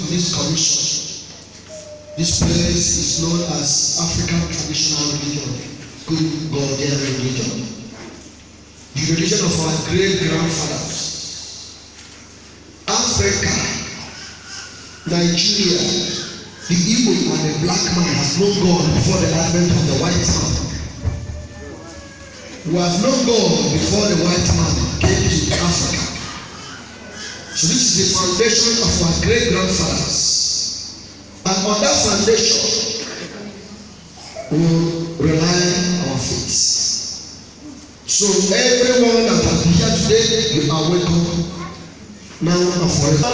this commission. This place is known as African Traditional Religion, Good Ghanaian Religion. The religion of our great-grandfathers. Africa, Nigeria, the Igbo and the black man has known God before the advent of the white man. We have known God before the white man came to Africa. So this is the foundation of our great-grandfathers. And on that foundation, we will rely on our faith. So everyone that has been here today, you are welcome. Now and forever.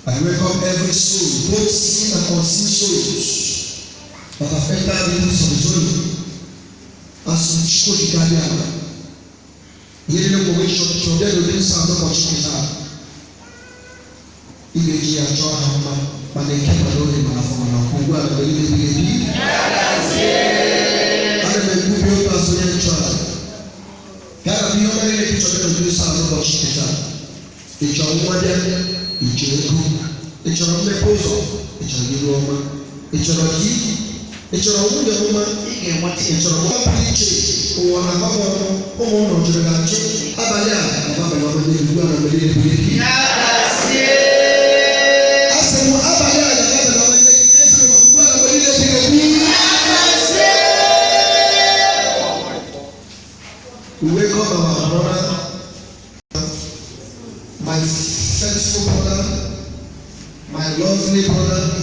I welcome every soul, both seen and unseen souls that have entered into some journey. As we show the Ghanaian, here no conviction from them within sound of China. Ibeji ajo ahoma, but they keep alone in Manafona. Who are the baby? I am a good young person in child. God, be only a picture of the sound of China. It's your word, it's your good, it's your proposal, it's your Roma, it's your key. It's your own woman, it's your own preaching, or a mama, or no, Abaya,